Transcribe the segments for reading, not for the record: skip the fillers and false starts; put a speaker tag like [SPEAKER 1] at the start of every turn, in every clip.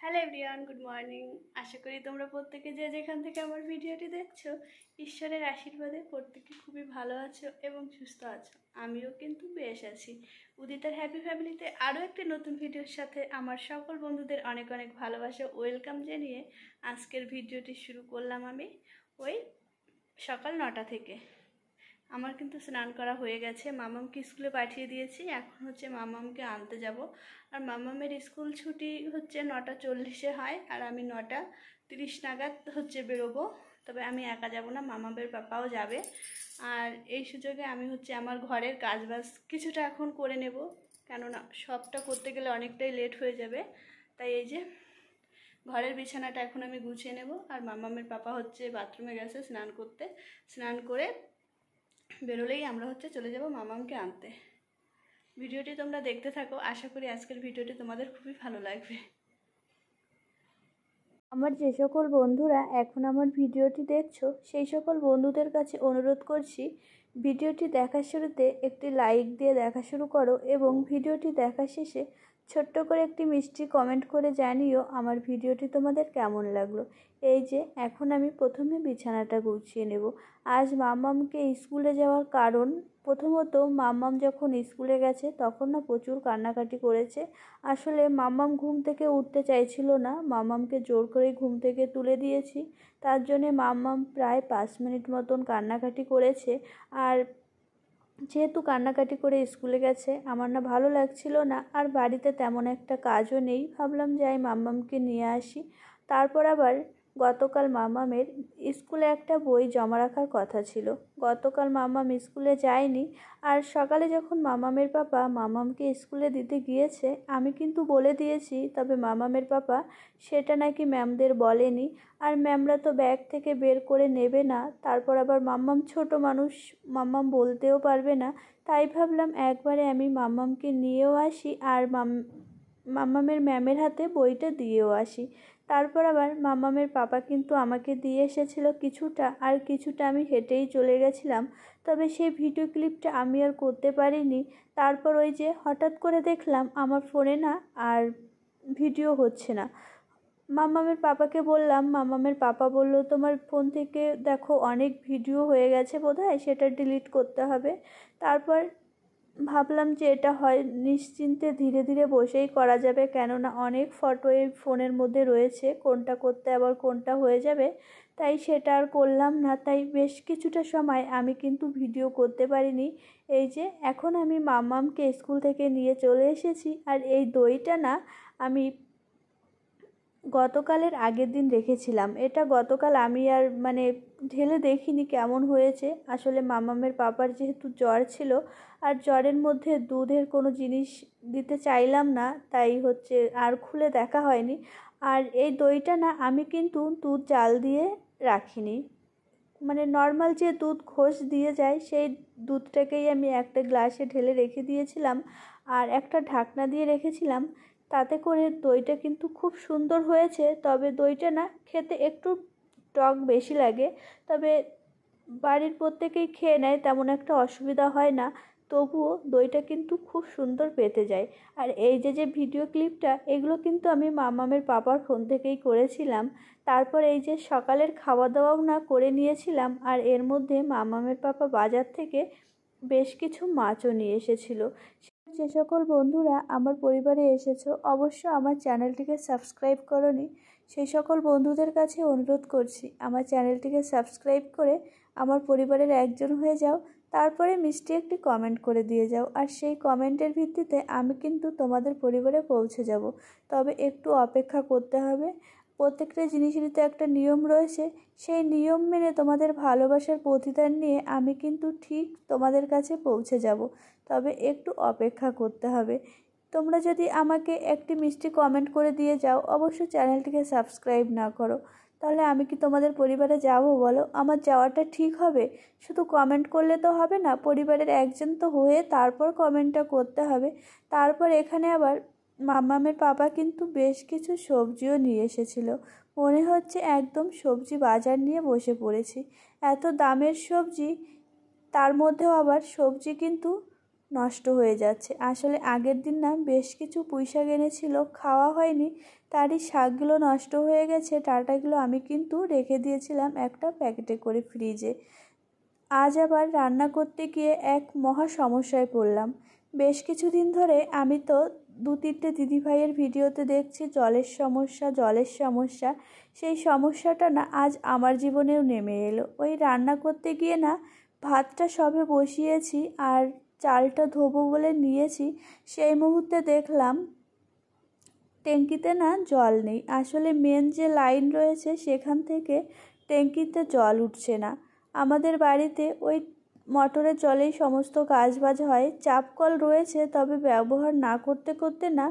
[SPEAKER 1] Hello everyone, good morning. আশা করি তোমরা প্রত্যেকে যে যেখান থেকে আমার ভিডিওটি দেখছো ঈশ্বরের আশীর্বাদে প্রত্যেকে খুবই ভালো আছো এবং সুস্থ আছো। আমিও কিন্তু বেশ আছি। উদিতার হ্যাপি ফ্যামিলিতে আরও একটি নতুন ভিডিওর সাথে আমার সকল বন্ধুদের অনেক অনেক ভালোবাসা ওয়েলকাম জানিয়ে আজকের ভিডিওটি শুরু করলাম আমি ওই সকাল 9টা থেকে। আমার কিন্তু স্নান করা হয়ে গেছে, মামামকে স্কুলে পাঠিয়ে দিয়েছি। এখন হচ্ছে মামামকে আনতে যাব। আর মামামের স্কুল ছুটি হচ্ছে 9টা 40-এ হয়, আর আমি 9টা 30 নাগাদ হচ্ছে বেরোবো। তবে আমি একা যাব না, মামামের পাপাও যাবে। আর এই সুযোগে আমি হচ্ছে আমার ঘরের কাজবাজ কিছুটা এখন করে নেব, কেননা সবটা করতে গেলে অনেকটাই লেট হয়ে যাবে। তাই এই যে ঘরের বিছানাটা এখন আমি গুছিয়ে নেব। আর মামামের পাপা হচ্ছে বাথরুমে গেছে স্নান করতে, স্নান করে বেরোলেই আমরা হচ্ছে চলে যাব মামামকে আনতে। ভিডিওটি তোমরা দেখতে থাকো, আশা করি আজকের ভিডিওটি তোমাদের খুবই ভালো লাগবে।
[SPEAKER 2] আমার যে সকল বন্ধুরা এখন আমার ভিডিওটি দেখছো সেই সকল বন্ধুদের কাছে অনুরোধ করছি, ভিডিওটি দেখার শুরুতে একটি লাইক দিয়ে দেখা শুরু করো এবং ভিডিওটি দেখার শেষে ছোট্ট করে একটি মিষ্টি কমেন্ট করে জানিও আমার ভিডিওটি তোমাদের কেমন লাগলো। এই যে এখন আমি প্রথমে বিছানাটা গুছিয়ে নেব। আজ মাম্মামকে স্কুলে যাওয়ার কারণ, প্রথমত মাম্মাম যখন স্কুলে গেছে তখন না প্রচুর কান্নাকাটি করেছে। আসলে মাম্মাম ঘুম থেকে উঠতে চাইছিল না, মাম্মামকে জোর করে ঘুম থেকে তুলে দিয়েছি। তার জন্যে মাম্মাম প্রায় 5 মিনিট মতন কান্নাকাটি করেছে। আর যেহেতু কান্নাকাটি করে স্কুলে গেছে, আমার না ভালো লাগছিল না, আর বাড়িতে তেমন একটা কাজও নেই। ভাবলাম যাই মাম্মামকে নিয়ে আসি। তারপর আবার গতকাল মাম্মামের স্কুলে একটা বই জমা রাখার কথা ছিল। গতকাল মাম্মাম স্কুলে যায়নি। আর সকালে যখন মাম্মামের পাপা মাম্মামকে স্কুলে দিতে গিয়েছে, আমি কিন্তু বলে দিয়েছি, তবে মাম্মামের পাপা সেটা নাকি ম্যামদের বলেনি। আর ম্যামরা তো ব্যাগ থেকে বের করে নেবে না। তারপর আবার মাম্মাম ছোট মানুষ, মাম্মাম বলতেও পারবে না। তাই ভাবলাম একবারে আমি মাম্মামকে নিয়েও আসি আর মাম্মামের ম্যামের হাতে বইটা দিয়েও আসি। তারপর আবার মাম্মামের পাপা কিন্তু আমাকে দিয়ে এসেছিল কিছুটা, আর কিছুটা আমি হেঁটেই চলে গেছিলাম। তবে সেই ভিডিও ক্লিপটা আমি আর করতে পারিনি। তারপর ওই যে হঠাৎ করে দেখলাম আমার ফোনে না আর ভিডিও হচ্ছে না। মাম্মামের পাপাকে বললাম, মাম্মামের পাপা বলল তোমার ফোন থেকে দেখো অনেক ভিডিও হয়ে গেছে বোধহয়, সেটা ডিলিট করতে হবে। তারপর ভাবলাম যে এটা হয় নিশ্চিন্তে ধীরে ধীরে বসেই করা যাবে, কেননা অনেক ফটো এই ফোনের মধ্যে রয়েছে, কোনটা করতে আবার কোনটা হয়ে যাবে। তাই সেটা আর করলাম না। তাই বেশ কিছুটা সময় আমি কিন্তু ভিডিও করতে পারিনি। এই যে এখন আমি মাম্মামকে স্কুল থেকে নিয়ে চলে এসেছি। আর এই দইটা না আমি গতকালের আগের দিন রেখেছিলাম। এটা গতকাল আমি আর ঢেলে দেখিনি কেমন হয়েছে। আসলে মামামের পাপার যেহেতু জ্বর ছিল, আর জ্বরের মধ্যে দুধের কোনো জিনিস দিতে চাইলাম না, তাই হচ্ছে আর খুলে দেখা হয়নি। আর এই দইটা না আমি কিন্তু দুধ জাল দিয়ে রাখিনি, নর্মাল যে দুধ ঘোষ দিয়ে যায় সেই দুধটাকেই আমি একটা গ্লাসে ঢেলে রেখে দিয়েছিলাম আর একটা ঢাকনা দিয়ে রেখেছিলাম। তাতে করে দইটা কিন্তু খুব সুন্দর হয়েছে। তবে দইটা না খেতে একটু টক বেশি লাগে, তবে বাড়ির প্রত্যেকেই খেয়ে নেয়, তেমন একটা অসুবিধা হয় না। তবুও দইটা কিন্তু খুব সুন্দর পেতে যায়। আর এই যে ভিডিও ক্লিপটা, এগুলো কিন্তু আমি মামামের পাপার ফোন থেকেই করেছিলাম। তারপর এই যে সকালের খাওয়া দাওয়াও না করে নিয়েছিলাম, আর এর মধ্যে মামামের পাপা বাজার থেকে বেশ কিছু মাছও নিয়ে এসেছিলো। যে সকল বন্ধুরা আমার পরিবারে এসেছো, অবশ্য আমার চ্যানেলটিকে সাবস্ক্রাইব করোনি, সেই সকল বন্ধুদের কাছে অনুরোধ করছি আমার চ্যানেলটিকে সাবস্ক্রাইব করে আমার পরিবারের একজন হয়ে যাও। তারপরে মিষ্টি একটি কমেন্ট করে দিয়ে যাও, আর সেই কমেন্টের ভিত্তিতে আমি কিন্তু তোমাদের পরিবারে পৌঁছে যাব। তবে একটু অপেক্ষা করতে হবে। প্রত্যেকটা জিনিসেরই তো একটা নিয়ম রয়েছে, সেই নিয়ম মেনে তোমাদের ভালোবাসার প্রতিদান নিয়ে আমি কিন্তু ঠিক তোমাদের কাছে পৌঁছে যাব। তবে একটু অপেক্ষা করতে হবে। তোমরা যদি আমাকে একটি মিষ্টি কমেন্ট করে দিয়ে যাও, অবশ্য চ্যানেলটিকে সাবস্ক্রাইব না করো, তাহলে আমি কি তোমাদের পরিবারে যাব বলো? আমার যাওয়াটা ঠিক হবে? শুধু কমেন্ট করলে তো হবে না, পরিবারের একজন তো হয়ে তারপর কমেন্টটা করতে হবে। তারপর এখানে আবার মাম্মামের পাপা কিন্তু বেশ কিছু সবজিও নিয়ে এসেছিল। মনে হচ্ছে একদম সবজি বাজার নিয়ে বসে পড়েছি। এত দামের সবজি, তার মধ্যেও আবার সবজি কিন্তু নষ্ট হয়ে যাচ্ছে। আসলে আগের দিন না বেশ কিছু পুঁইশাক এনেছিল, খাওয়া হয়নি, তারই শাকগুলো নষ্ট হয়ে গেছে। ডাঁটাগুলো আমি কিন্তু রেখে দিয়েছিলাম একটা প্যাকেটে করে ফ্রিজে। আজ আবার রান্না করতে গিয়ে এক মহা সমস্যায় পড়লাম। বেশ কিছুদিন ধরে আমি তো 2-3টে দিদিভাইয়ের ভিডিওতে দেখছি জলের সমস্যা। সেই সমস্যাটা না আজ আমার জীবনেও নেমে এলো। ওই রান্না করতে গিয়ে না ভাতটা সবে বসিয়েছি আর চালটা ধোবো বলে নিয়েছি, সেই মুহূর্তে দেখলাম ট্যাঙ্কিতে না জল নেই। আসলে মেন যে লাইন রয়েছে সেখান থেকে ট্যাঙ্কিতে জল উঠছে না। আমাদের বাড়িতে ওই মোটরের জলেই সমস্ত কাজবাজ হয়। চাপ কল রয়েছে, তবে ব্যবহার না করতে করতে না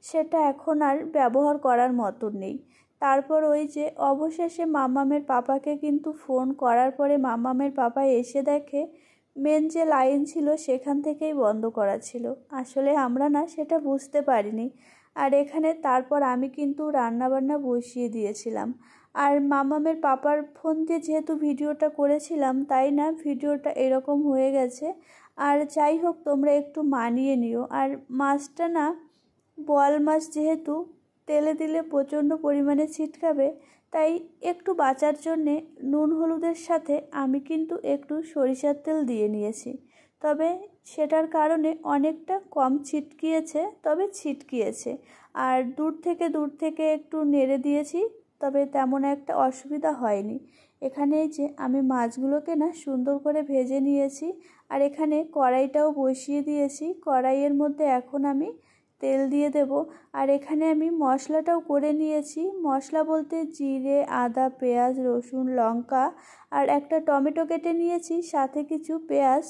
[SPEAKER 2] সেটা এখন আর ব্যবহার করার মতো নেই। তারপর ওই যে অবশেষে মাম্মামের পাপাকে কিন্তু ফোন করার পরে মাম্মামের পাপা এসে দেখে মেন যে লাইন ছিল সেখান থেকেই বন্ধ করা ছিল। আসলে আমরা না সেটা বুঝতে পারিনি। আর এখানে তারপর আমি কিন্তু রান্নাবান্না বসিয়ে দিয়েছিলাম। আর মাম্মামের পাপার ফোন দিয়ে যেহেতু ভিডিওটা করেছিলাম, তাই না ভিডিওটা এরকম হয়ে গেছে। আর যাই হোক, তোমরা একটু মানিয়ে নিও। আর মাছটা না বোয়াল মাছ, যেহেতু তেলে দিলে প্রচণ্ড পরিমাণে ছিটকাবে, তাই একটু বাঁচার জন্যে নুন হলুদের সাথে আমি কিন্তু একটু সরিষার তেল দিয়ে নিয়েছি। তবে সেটার কারণে অনেকটা কম ছিটকিয়েছে, তবে ছিটকিয়েছে। আর দূর থেকে একটু নেড়ে দিয়েছি, তবে তেমন একটা অসুবিধা হয়নি। এখানে এই যে আমি মাছগুলোকে না সুন্দর করে ভেজে নিয়েছি। আর এখানে কড়াইটাও বসিয়ে দিয়েছি। কড়াইয়ের মধ্যে এখন আমি তেল দিয়ে দেব। আর এখানে আমি মশলাটাও করে নিয়েছি। মশলা বলতে জিরে, আদা, পেঁয়াজ, রসুন, লঙ্কা আর একটা টমেটো কেটে নিয়েছি, সাথে কিছু পেঁয়াজ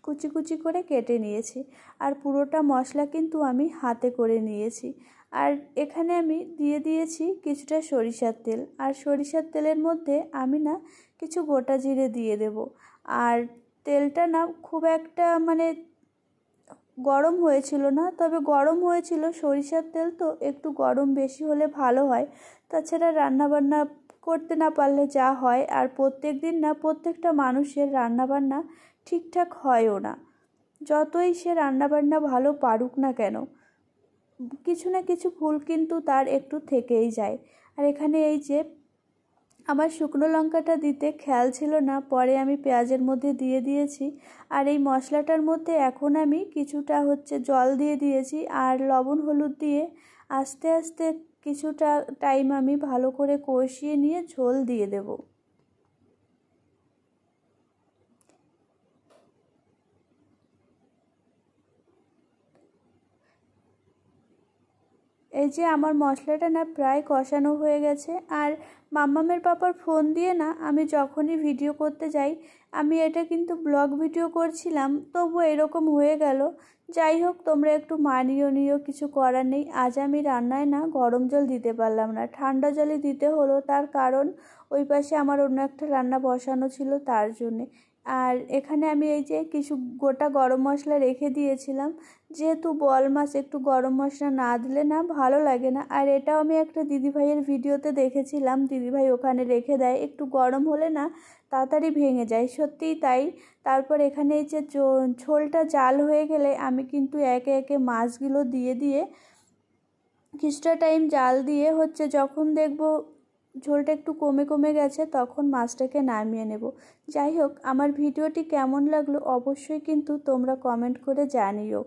[SPEAKER 2] কুচি কুচি করে কেটে নিয়েছি। আর পুরোটা মশলা কিন্তু আমি হাতে করে নিয়েছি। আর এখানে আমি দিয়ে দিয়েছি কিছুটা সরিষার তেল। আর সরিষার তেলের মধ্যে আমি না কিছু গোটা জিরে দিয়ে দেব। আর তেলটা না খুব একটা গরম হয়েছিল না, তবে গরম হয়েছিল। সরিষার তেল তো একটু গরম বেশি হলে ভালো হয়। তাছাড়া রান্নাবান্না করতে না পারলে যা হয়, আর প্রত্যেক দিন না প্রত্যেকটা মানুষের রান্নাবান্না ঠিকঠাক হয়ও না। যতই সে রান্নাবান্না ভালো পারুক না কেন, কিছু না কিছু ভুল কিন্তু তার একটু থেকেই যায়। আর এখানে এই যে আমার শুকনো লঙ্কাটা দিতে খেয়াল ছিল না, পরে আমি পেঁয়াজের মধ্যে দিয়ে দিয়েছি। আর এই মশলাটার মধ্যে এখন আমি কিছুটা জল দিয়ে দিয়েছি আর লবণ হলুদ দিয়ে আস্তে আস্তে কিছুটা টাইম আমি ভালো করে কষিয়ে নিয়ে ঝোল দিয়ে দেব। এই যে আমার মশলাটা না প্রায় কষানো হয়ে গেছে। আর মাম্মামের পাপার ফোন দিয়ে না আমি যখনই ভিডিও করতে যাই, আমি এটা কিন্তু ব্লগ ভিডিও করছিলাম, তবু এরকম হয়ে গেল। যাই হোক, তোমরা একটু মানিয়ে নিও, কিছু করার নেই। আজ আমি রান্নায় না গরম জল দিতে পারলাম না, ঠান্ডা জলই দিতে হলো। তার কারণ ওই পাশে আমার অন্য একটা রান্না বসানো ছিল, তার জন্যে। আর এখানে আমি এই যে কিছু গোটা গরম মশলা রেখে দিয়েছিলাম, যেহেতু বোয়াল মাছ একটু গরম মশলা না দিলে না ভালো লাগে না। আর এটাও আমি একটা দিদিভাইয়ের ভিডিওতে দেখেছিলাম, দিদিভাই ওখানে রেখে দেয়, একটু গরম হলে না তাড়াতাড়ি ভেঙে যায়, সত্যিই তাই। তারপর এখানে এই যে ঝোলটা জাল হয়ে গেলে আমি কিন্তু একে একে মাছগুলো দিয়ে দিয়ে কিছুটা টাইম জাল দিয়ে যখন দেখব ঝোলটা একটু কমে কমে গেছে, তখন মাছটাকে নামিয়ে নেব। যাই হোক, আমার ভিডিওটি কেমন লাগলো অবশ্যই কিন্তু তোমরা কমেন্ট করে জানিও।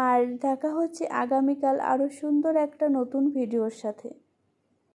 [SPEAKER 2] আর দেখা হচ্ছে আগামীকাল আরও সুন্দর একটা নতুন ভিডিওর সাথে।